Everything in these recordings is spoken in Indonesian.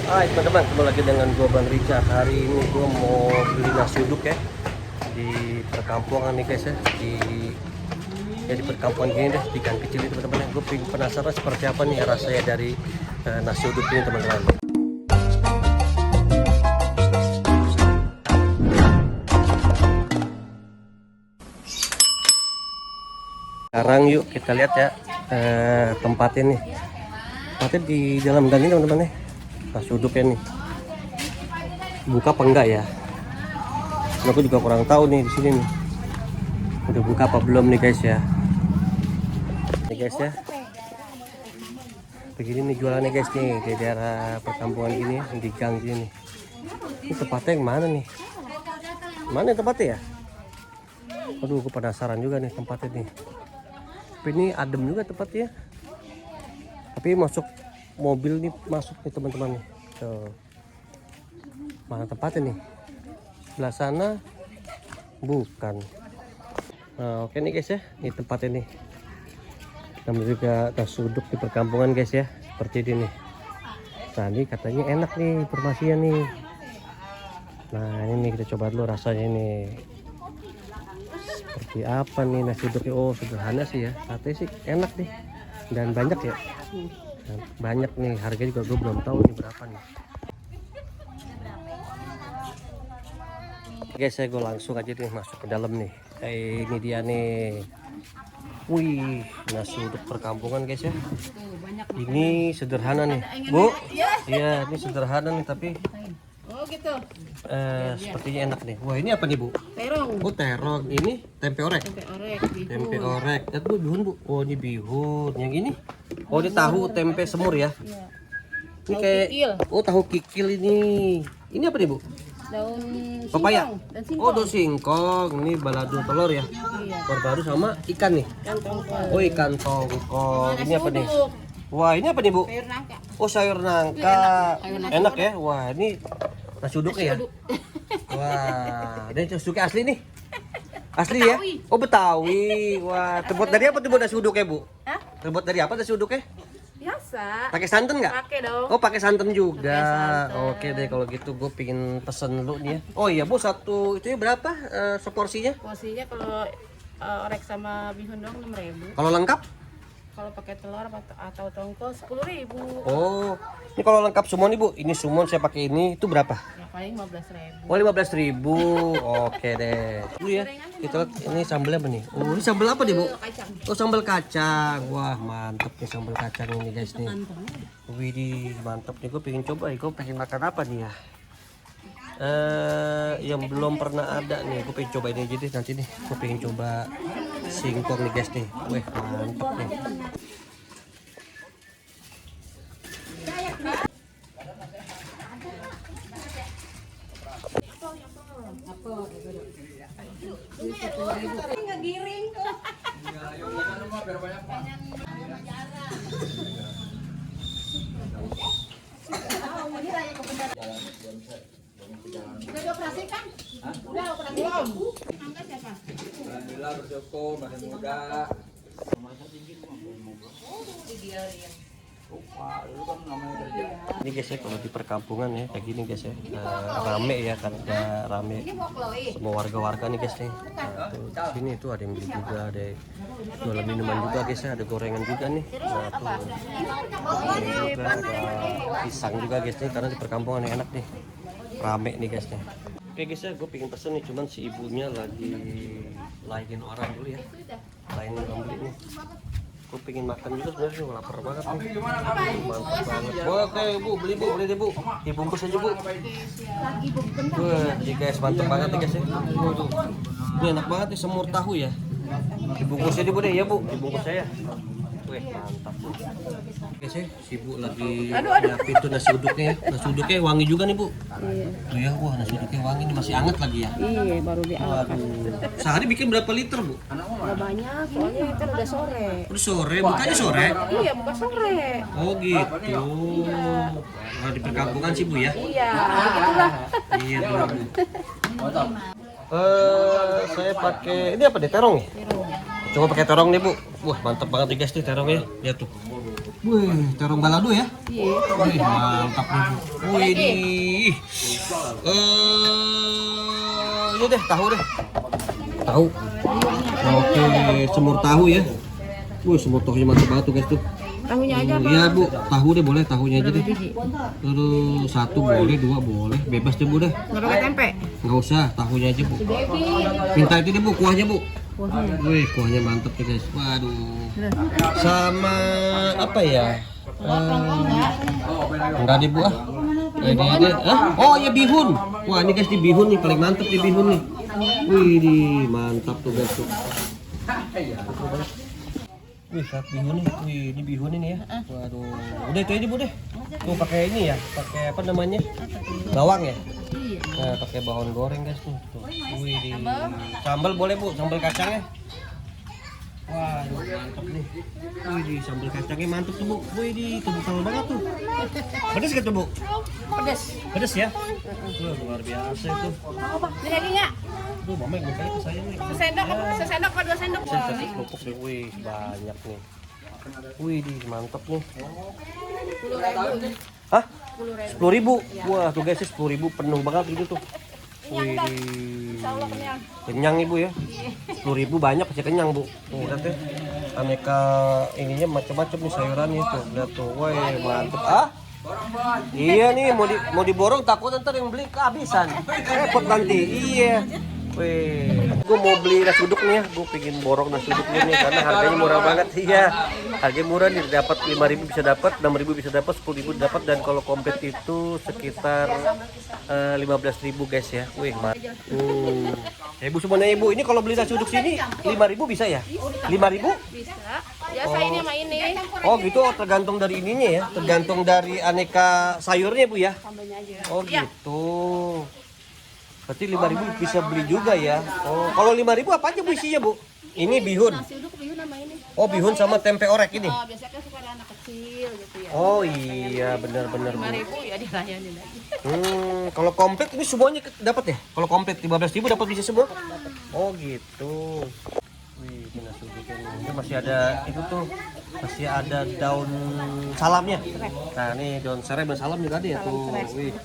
Hai teman-teman, ketemu lagi dengan gua Bang Rica. Hari ini gua mau beli nasi uduk ya di perkampungan nih guys ya, di perkampungan gini deh, di gang kecil ini teman-teman. Gue penasaran seperti apa nih rasanya dari nasi uduk ini teman-teman. Sekarang yuk kita lihat ya tempat ini. Tempatnya di dalam gang ini teman-teman nih. Nasi uduknya nih buka apa enggak ya? Aku juga kurang tahu nih di sini nih. Udah buka apa belum nih guys ya? Nih guys ya. Begini nih jualannya guys nih di daerah perkampungan gini, di gang gini. Ini tempatnya yang mana nih? Mana tempatnya ya? Aduh, aku penasaran juga nih tempatnya nih. Tapi ini adem juga tempatnya. Tapi masuk mobil nih, masuk nih teman-teman nih. Tuh. Mana tempatnya nih? Sebelah sana bukan. Nah, oke nih guys ya, ini tempatnya nih. Namanya juga nasi uduk di perkampungan guys ya, seperti ini nih. Nah ini katanya enak nih informasinya nih. Nah ini nih kita coba dulu rasanya nih. Seperti apa nih nasi uduknya? Oh sederhana sih ya, katanya sih enak nih. Dan banyak ya. Dan banyak nih, harganya juga gue belum tahu nih berapa nih. Guys, saya gue langsung aja nih masuk ke dalam nih. Ini dia nih. Wih, nasi uduk perkampungan guys ya. Ini sederhana nih, Bu. Iya, ini sederhana nih tapi Oh gitu. sepertinya enak nih. Wah, ini apa nih, Bu? Terong. Oh, terong. Ini tempe orek. Tempe orek. Bihun. Tempe orek. Lihat Bu, bihun Bu. Oh, ini bihun. Yang ini? Oh, ini tahu tempe semur ya. Iya. Ini Tahu kayak kikil. oh, tahu kikil ini. Ini apa nih, Bu? Daun Papaya. singkong dan singkong. Oh, daun singkong. Ini balado telur ya. Iya. Baru sama ikan nih. Ikan tongkol. Oh, ikan tongkol. Ini apa nih? Uduk. Wah, ini apa nih, Bu? Sayur nangka. Oh, sayur nangka. Sayur nasi Enak uduk. ya. Wah, ini nasi uduknya ya. Uduk. Wah, ini nasi uduknya asli nih. Asli ya? Betawi. Oh, Betawi. Wah, terbuat dari apa tuh Bu nasi uduknya, Bu? Hah? Terbuat dari apa nasi uduknya? Biasa. Pakai santan nggak? Pakai dong. Oh, pakai santan juga. Pakai santan. Oke deh kalau gitu gue pingin pesen dulu nih ya. Oh iya, Bu, satu itu berapa seporsinya? Porsinya kalau orek sama bihun dong 6.000. Kalau lengkap? Kalau pakai telur atau tongkol 10.000. Oh, ini kalau lengkap semua nih Bu. Ini sumon saya pakai ini itu berapa? Ya paling 15.000. Oh 15.000. Oke deh. Dulu ya. Kita lihat ini sambelnya apa nih? Oh ini sambel apa nih Bu? Kacang. Oh sambal kacang. Wah mantep nih sambal kacang ini guys nih. Widih mantep nih. Gue pengen coba. Gue pengen makan apa nih ya? Yang belum pernah ada nih. Gue pengen coba ini aja deh nanti nih. Gue pengen coba singkong nih guys nih. Wih mantep nih. Udah dioperasi kan? Udah operasi belum? Angkat siapa? Alhamdulillah bersyukur masih muda. Ini guys ya kalau di perkampungan ya kayak gini guys ya rame ya kan ada rame semua warga-warga nih guys nih. Nah, tuh, di sini tuh ada yang beli juga, ada yang jualan minuman juga guys ya, ada gorengan juga nih. Nah tuh ada juga ada pisang juga guys nih karena di perkampungan yang enak nih rame nih guys nih. Oke guys ya, gue pengen pesen nih cuman si ibunya lagi lainin orang dulu ya, lainin orang beli nih. Gue pengen makan juga sebenarnya, lapar banget nih. Mantap banget. Oke Bu, beli Bu, beli deh Bu. Dibungkus aja Bu. Wah, ini guys mantap banget nih guys ya. Waduh. Ini enak banget nih semur tahu ya. Dibungkus aja Bu deh ya Bu, dibungkus saya. Wih, mantap Bu. Guys ya, si Bu lagi nyiapin tuh nasi uduknya ya. Nasi uduknya wangi juga nih Bu. Iya. Tuh ya, wah nasi uduknya wangi nih, masih anget lagi ya. Iya, baru diangkat. Waduh. Sehari bikin berapa liter Bu? Nggak banyak, soalnya kan udah sore. Udah sore, bukanya sore? Iya, bukan sore. Oh gitu. Nah, di perkampungan sih Bu ya? Iya, gitulah. Iya Bu. Saya pakai ini apa deh, terong ya? Coba pakai terong nih Bu. Wah mantap banget nih guys nih terongnya. Lihat tuh. Wih, terong balado ya? Iya. Wih, mantap nih Bu. Wih, ini deh tahu deh. Tahu. Oke, semur tahu ya. Wih, semur tahunya mantap banget tuh guys tuh. Tahunya aja apa? Iya Bu, tahu deh boleh, tahunya aja deh. Biji. Terus 1 boleh, 2 boleh, bebas deh Bu deh. Nggak pakai tempe. Nggak usah, tahunya aja Bu. Baby. Minta itu deh Bu, kuahnya Bu. Kuahnya. Wih, kuahnya mantep nih guys. Waduh. Sama apa ya? Enggak deh Bu ah. Ini aja. Oh ya bihun. Wah ini guys di bihun nih paling mantep di bihun nih. Wih di mantap tuh guys tuh. Wih saat bihun nih. Wih ini bihun ini ya. Waduh. Udah itu aja Bu deh. Tuh pakai ini ya. Pakai apa namanya? Bawang ya. Nah pakai bawang goreng guys tuh. Wih di sambal boleh Bu. Sambal kacangnya. Wah, mantap nih. Wih, di sambal kacangnya mantap tuh, Bu. Wih, di kental banget tuh. Pedes gitu, Bu? Pedes. Pedes ya? Wah, luar biasa itu. Mau apa? Ini lagi nggak? Tuh, Mama yang mukanya ke saya nih. Sesendok apa 2 sendok? Saya kasih kerupuk nih. Wih, banyak nih. Wih, di mantap nih. 10.000. Hah? 10.000. Wah, tuh guys, 10.000 penuh banget itu tuh. Wih, di kenyang Ibu ya. 10.000 banyak pasti kenyang Bu. Tuh lihat deh. Aneka ininya macam-macam nih sayurannya tuh. Lihat tuh. Wah, mantep. Ah? Iya nih mau diborong takut ntar yang beli kehabisan. Repot nanti. Iya. Wih, gue mau beli nasi uduk nih ya. Gue pengen borong nasi uduknya nih karena harganya murah banget. Iya. Harganya murah nih, dapat 5.000 bisa dapat, 6.000 bisa dapat, 10.000 dapat dan kalau komplit itu sekitar 15.000 guys ya. Wih, Ibu semuanya Ibu, ini kalau beli nasi uduk sini 5.000 bisa ya? 5.000? Bisa. Biasa ini sama ini. Oh gitu, tergantung dari ininya ya, tergantung dari aneka sayurnya Bu ya. Sambelnya aja. Oh gitu. Berarti 5.000 bisa beli juga ya. Oh, kalau 5.000 apa aja Bu isinya Bu? Ini bihun. Nasi uduk bihun sama ini. Oh, bihun sama tempe orek ini. Oh, biasanya kan suka ada anak kecil gitu ya. Oh iya, benar-benar Bu. 5.000 ya dilayanin aja. Kalau komplit ini semuanya dapat ya? Kalau komplit 15.000 dapat bisa semua? Oh gitu. Wih, ini nasi uduknya nih. Ini masih ada itu tuh, masih ada daun salamnya. Nah, nih daun serai dan salam juga ada ya tuh. Wih,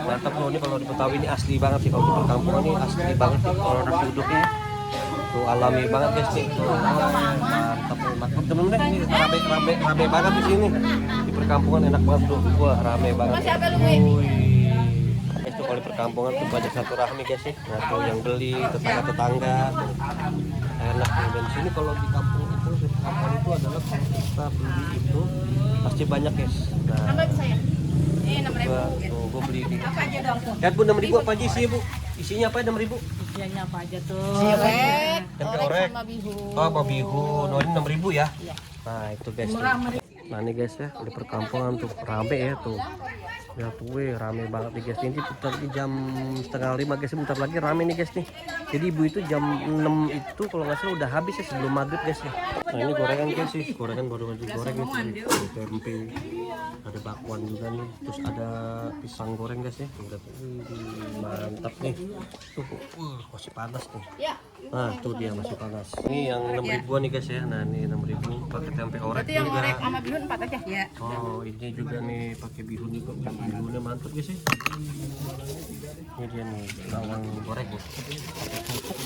mantap loh ini kalau di Betawi ini asli banget sih kalau di perkampungan ini asli banget sih kalau nasi uduknya. Tuh alami banget guys nih. Tuh, mantap mantap. Temen-temen ini rame banget di sini. Di perkampungan enak banget tuh. Wah, rame banget. Masih apa lu, Wi? Itu kalau di perkampungan tuh banyak silaturahmi guys sih. Nah, tuh yang beli tetangga-tetangga. Enak nih. Dan sini kalau di kampung itu di kampung itu adalah kalau kita beli itu pasti banyak guys. Nah, Tambah bisa ya? 6.000. tuh gue beli ini. Apa aja dong tuh? Lihat Bu 6.000 apa aja isinya Bu? Isinya apa 6.000? Isiannya apa aja tuh? Tempe Orek orek. sama bihun. Oh, sama bihun. Oh, ini 6.000 ya? Iya. Nah, itu guys. Tuh. Nah, ini guys ya, di perkampungan tuh rame ya tuh. Ya tuh, rame banget nih guys. Ini bentar lagi jam 4:30 guys. Bentar lagi rame nih guys nih. Jadi ibu itu jam 6 itu kalau nggak salah udah habis ya sebelum maghrib guys ya. Nah, ini gorengan guys sih. Gorengan baru aja digoreng nih. Ada tempe. Ada bakwan juga nih. Terus ada pisang goreng guys ya. Udah tuh, mantap nih. Tuh, masih panas nih. Ya. Nah, tuh dia masih panas. Ini yang 6.000 nih guys ya. Nah, ini 6.000 nih pakai tempe orek Berarti yang juga. orek sama bihun 4 aja. Iya. Oh, ini juga nih pakai bihun juga. Bihunnya mantap guys ya. Ini dia nih bawang goreng nih. Pakai kerupuk.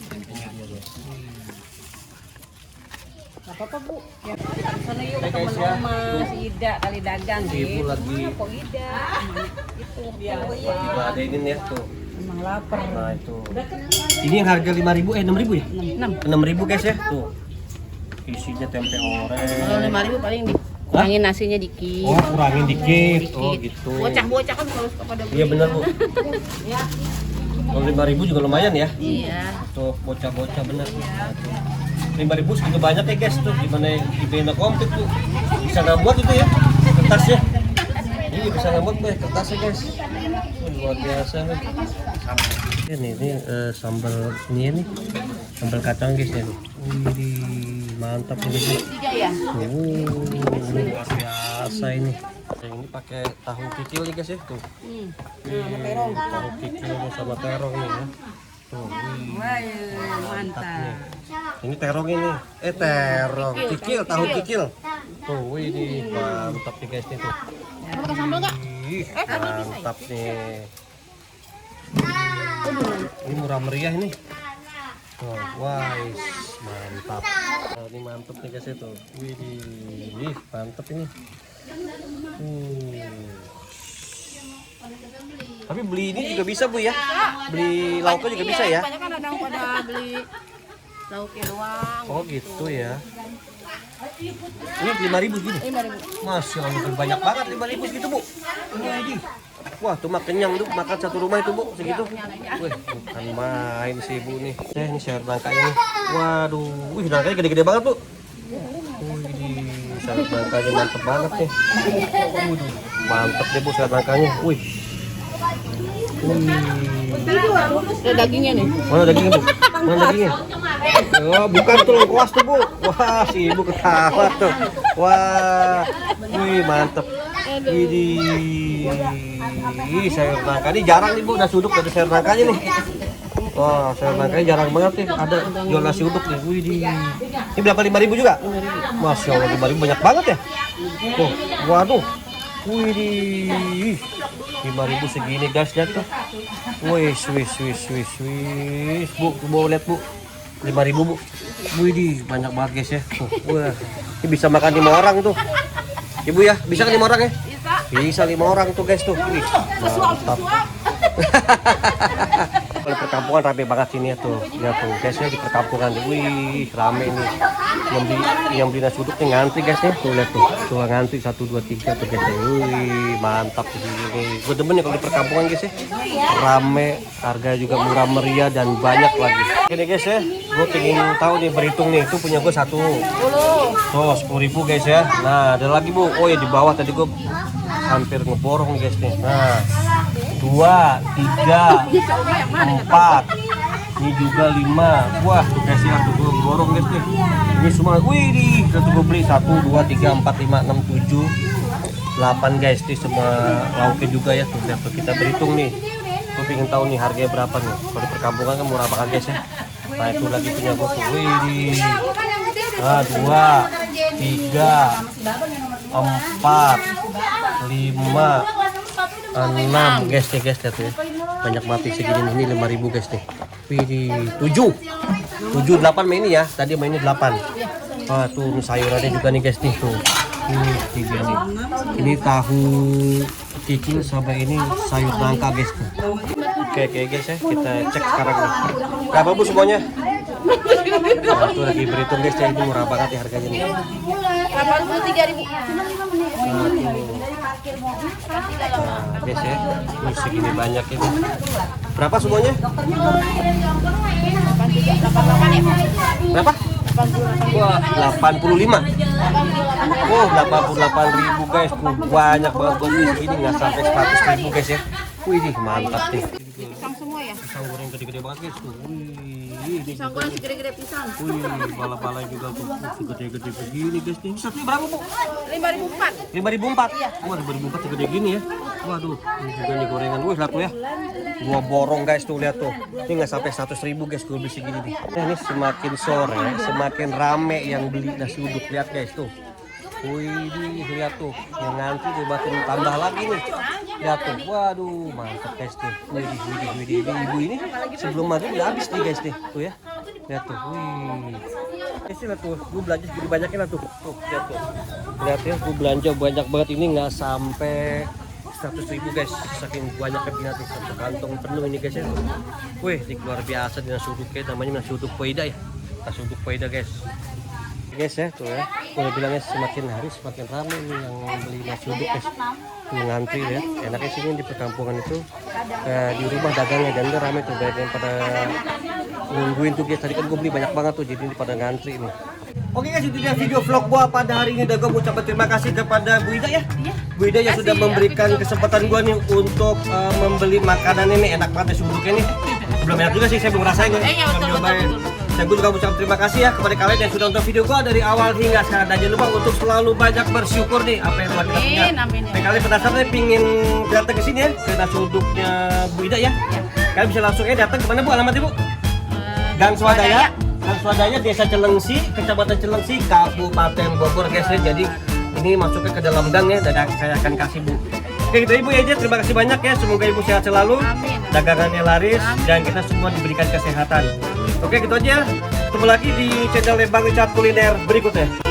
Ini dia guys. Apa-apa Bu? Ya, sana yuk Hey, guys, teman ya. Oma, si Ida kali dagang Ibu lagi Kok Ida? Itu biasa. juga ada ini nih tuh. Emang lapar. Nah, itu. Ini yang harga 5.000 6.000 ya? 6.000 guys ya. Tuh. Isinya tempe orek. Kalau 5.000 paling dikurangin nasinya dikit. Oh, kurangin dikit. Oh, gitu. Bocah-bocah kan kalau suka pada beli. Iya benar Bu. Ya. Kalau 5.000 juga lumayan ya. Iya. Tuh bocah-bocah bener. 5.000 segitu banyak ya guys tuh gimana dibelinya komplit tuh bisa ngambuat itu ya kertasnya. Ini bisa ngambuat deh kertasnya guys. Luar biasa nih. Ini sambal ini nih sambal kacang guys ya. Wih mantap ini. 3 ya. Luar biasa ini. Ini pakai tahu kikil nih guys ya tuh. Sama terong. Tahu kikilnya sama terong nih ya. Tuh, Wah, mantap. nih. Ini terong ini. Terong. Kikil, tahu kikil. Tuh, wih ini mantap nih guys nih tuh. Mau pakai sambal nggak? Ih, mantap nih. Ini murah meriah ini. Oh, wah, mantap. Nah, ini mantap nih guys itu. Wih, mantap ini. Tapi beli ini juga bisa Bu ya? Beli lauknya juga bisa ya? Banyak kan ada yang pada beli lauknya doang. Oh gitu ya. Ini 5.000 gini? 5.000. Masya Allah, banyak banget 5.000 segitu Bu. Ini. Wah, tuh kenyang tuh makan satu rumah itu Bu, segitu. Wih, bukan main sih Bu nih. Ini sayur nangkanya nih. Waduh, wih nangkanya gede-gede banget Bu. Wih, sayur nangkanya mantep banget nih. Waduh, mantep deh Bu sayur nangkanya. Wih. Ada dagingnya nih. Mana dagingnya Bu? Mana dagingnya? Oh, bukan tuh lengkuas tuh Bu. Wah, si Ibu ketawa tuh. Wah, wih mantep. Ini sayur nangka ini jarang nih Bu, nasi uduk ada sayur nangkanya nih. Wah, sayur nangkanya jarang banget nih. Ada jual nasi uduk nih. Wih, ini berapa 5.000 juga? Masya Allah 5.000 banyak banget ya. Tuh, waduh. Wih, 5.000 segini guys lihat tuh. Wih, Bu, mau lihat Bu. 5.000 Bu. Wih, banyak banget guys ya. Tuh, wah, ini bisa makan 5 orang tuh. Ibu ya, bisa kan 5 orang ya? Bisa 5 orang tuh guys tuh. Wih, mantap. Kalau perkampungan rame banget sini ya tuh. Lihat tuh guysnya di perkampungan. Wih, rame ini. Yang beli nasi uduk nih ngantri guys ya. Tuh lihat tuh. Tuh ngantri 1 2 3 tuh guys. Wih, mantap di sini. Gue demen ya kalau di perkampungan guys ya. Rame, harga juga murah meriah dan banyak lagi. Oke guys ya, gue pengen tahu nih berhitung nih. Itu punya gue 1. Tuh 10.000 guys ya. Nah, ada lagi Bu. Oh ya di bawah tadi gue hampir ngeborong nih guys nih. Nah, 2, 3, 4, ini juga 5. Wah tuh guys ya, tuh gue borong guys nih. Ini semua, wih nih, udah tuh gue beli 1, 2, 3, 4, 5, 6, 7, 8 guys. Ini semua lauknya juga ya. Tuh kita berhitung nih. Gue pengen tahu nih harganya berapa nih. Kalau di perkampungan kan murah banget guys ya. Nah itu lagi punya gue tuh, wih nih. Nah, 2, 3, 4, 5, 6 guys nih guys lihat ya. Banyak mati segini nih, ini 5.000 guys nih. Wih, 7, 8 main ini ya. Tadi mainnya 8. Wah tuh sayurannya juga nih guys nih tuh. Ini tahu kikil sama ini sayur nangka guys tuh. Oke guys ya, kita cek sekarang nih. Berapa Bu semuanya? Nah, tuh lagi berhitung guys ya, ini murah banget ya harganya nih. 83.000. Nah, guys ya, ini segini banyak ini. Berapa semuanya? 88 ya? Berapa? Wah, 85. Oh, 88.000 guys. Tuh, banyak banget buat ini segini nggak sampai 100.000 guys ya. Wih, mantap nih. Pisang semua ya? Pisang goreng gede-gede banget guys tuh. Wih, Pisang goreng segede-gede pisang. wih, bala-bala juga tuh. Gede-gede begini guys nih. Satunya berapa Bu? 5.004. 5.004. Wah, 5.004 segede gini ya. Waduh, ini juga nih gorengan. Wih, lihat tuh ya. Gua borong guys tuh, lihat tuh. Ini nggak sampai 100.000 guys gue beli segini nih. Nah, ini semakin sore, semakin rame yang beli nasi uduk. Lihat guys tuh. Wih, lihat tuh. Yang ngantri dia makin tambah lagi nih. Lihat tuh. Waduh, mantap guys tuh. Wih, ibu ini sebelum maghrib udah habis nih guys nih. Tuh ya. Lihat tuh. Wih. Guys, lihat tuh. Gue belanja segini banyaknya lah tuh. Tuh, lihat tuh. Lihat ya, gue belanja banyak banget ini nggak sampai 100.000 guys, saking banyak begini nih, satu kantong penuh ini guys ya. Wih, ini luar biasa di nasi uduk ya, namanya nasi uduk Poida ya. Nasi uduk Poida guys. Guys ya, tuh ya. Udah bilangnya semakin hari semakin ramai nih yang beli nasi uduk guys. Tuh ngantri ya. Enaknya sini di perkampungan itu di rumah dagangnya dan udah ramai tuh, banyak yang pada nungguin tuh guys. Tadi kan gue beli banyak banget tuh, jadi ini pada ngantri nih. Oke guys, itu dia video vlog gua pada hari ini. Dan gua ucapkan terima kasih kepada Bu Ida ya. Bu Ida yang sudah memberikan kesempatan gua nih untuk membeli makanan ini. Enak banget nasi uduknya nih. Belum enak juga sih, saya belum ngerasain nih. Belum nyobain. Saya juga ucapkan terima kasih ya kepada kalian yang sudah nonton video gua dari awal hingga sekarang. Dan jangan lupa untuk selalu banyak bersyukur nih apa yang telah kita punya. Dan kalian penasaran nih pingin datang ke sini ya, ke nasi uduknya Bu Ida ya. Kalian bisa langsung datang ke mana Bu alamatnya Bu? Gang Swadaya. Dan swadanya Desa Celengsi, Kecamatan Celengsi, Kabupaten Bogor guys ya. Jadi ini masuknya ke dalam gang ya, dan saya akan kasih Bu. Oke gitu Ibu ya, terima kasih banyak ya. Semoga Ibu sehat selalu, dagangannya laris, dan kita semua diberikan kesehatan. Oke gitu aja. Ketemu lagi di channel Bang Richard Kuliner berikutnya.